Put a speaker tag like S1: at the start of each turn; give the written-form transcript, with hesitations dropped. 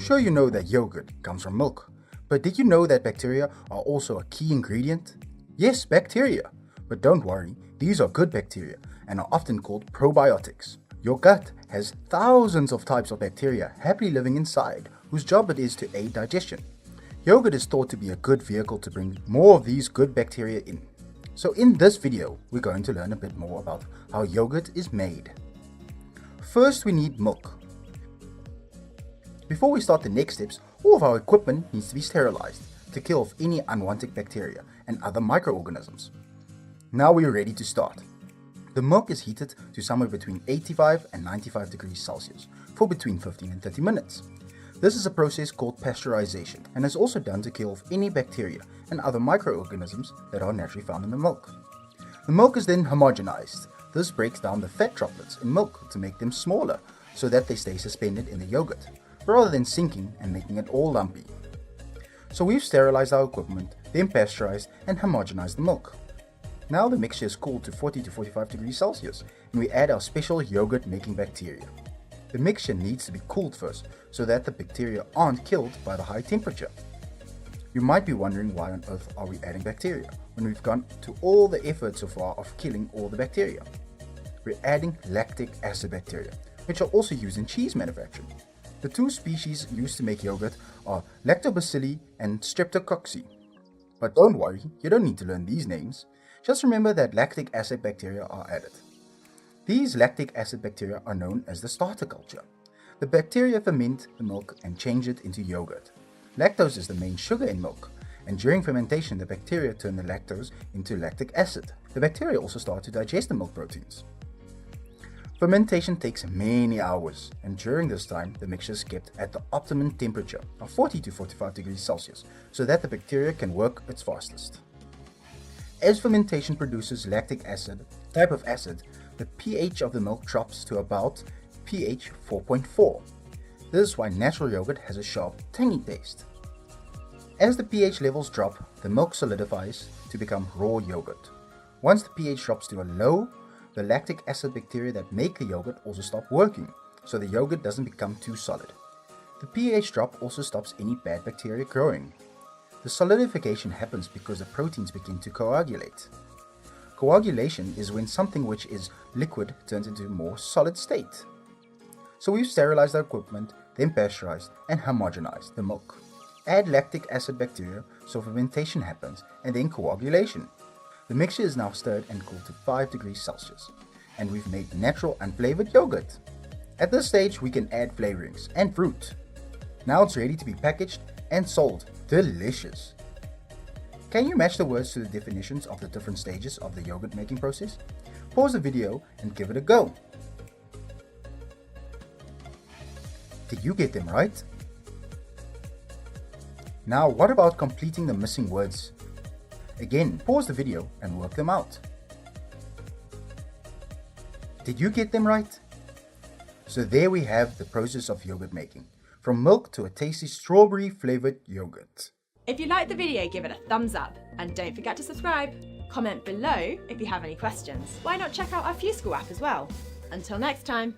S1: sure you know that yogurt comes from milk, but did you know that bacteria are also a key ingredient? Yes, bacteria. But don't worry, these are good bacteria and are often called probiotics. Your gut has thousands of types of bacteria happily living inside, whose job it is to aid digestion. Yogurt is thought to be a good vehicle to bring more of these good bacteria in. So in this video, we're going to learn a bit more about how yogurt is made. First, we need milk. Before we start the next steps, all of our equipment needs to be sterilized to kill off any unwanted bacteria and other microorganisms. Now we are ready to start. The milk is heated to somewhere between 85 and 95 degrees Celsius for between 15 and 30 minutes. This is a process called pasteurization and is also done to kill off any bacteria and other microorganisms that are naturally found in the milk. The milk is then homogenized. This breaks down the fat droplets in milk to make them smaller so that they stay suspended in the yogurt, rather than sinking and making it all lumpy. So we've sterilized our equipment, then pasteurized and homogenized the milk. Now the mixture is cooled to 40 to 45 degrees Celsius and we add our special yogurt making bacteria. The mixture needs to be cooled first so that the bacteria aren't killed by the high temperature. You might be wondering why on earth are we adding bacteria when we've gone to all the effort so far of killing all the bacteria. We're adding lactic acid bacteria, which are also used in cheese manufacturing. The two species used to make yogurt are Lactobacilli and Streptococcus. But don't worry, you don't need to learn these names. Just remember that lactic acid bacteria are added. These lactic acid bacteria are known as the starter culture. The bacteria ferment the milk and change it into yogurt. Lactose is the main sugar in milk, and during fermentation the bacteria turn the lactose into lactic acid. The bacteria also start to digest the milk proteins. Fermentation takes many hours, and during this time the mixture is kept at the optimum temperature of 40 to 45 degrees Celsius so that the bacteria can work its fastest. As fermentation produces lactic acid, type of acid, the pH of the milk drops to about pH 4.4. This is why natural yogurt has a sharp, tangy taste. As the pH levels drop, the milk solidifies to become raw yogurt. Once the pH drops to a low, the lactic acid bacteria that make the yogurt also stop working, so the yogurt doesn't become too solid. The pH drop also stops any bad bacteria growing. The solidification happens because the proteins begin to coagulate. Coagulation is when something which is liquid turns into a more solid state. So we've sterilized our equipment, then pasteurized and homogenized the milk. Add lactic acid bacteria so fermentation happens and then coagulation. The mixture is now stirred and cooled to 5 degrees Celsius, and we've made natural unflavored yogurt. At this stage we can add flavorings and fruit. Now it's ready to be packaged and sold. Delicious! Can you match the words to the definitions of the different stages of the yogurt making process? Pause the video and give it a go. Did you get them right? Now what about completing the missing words? Again, pause the video and work them out. Did you get them right? So there we have the process of yogurt making, from milk to a tasty strawberry flavored yogurt.
S2: If you liked the video, give it a thumbs up and don't forget to subscribe. Comment below if you have any questions. Why not check out our FuseSchool app as well? Until next time.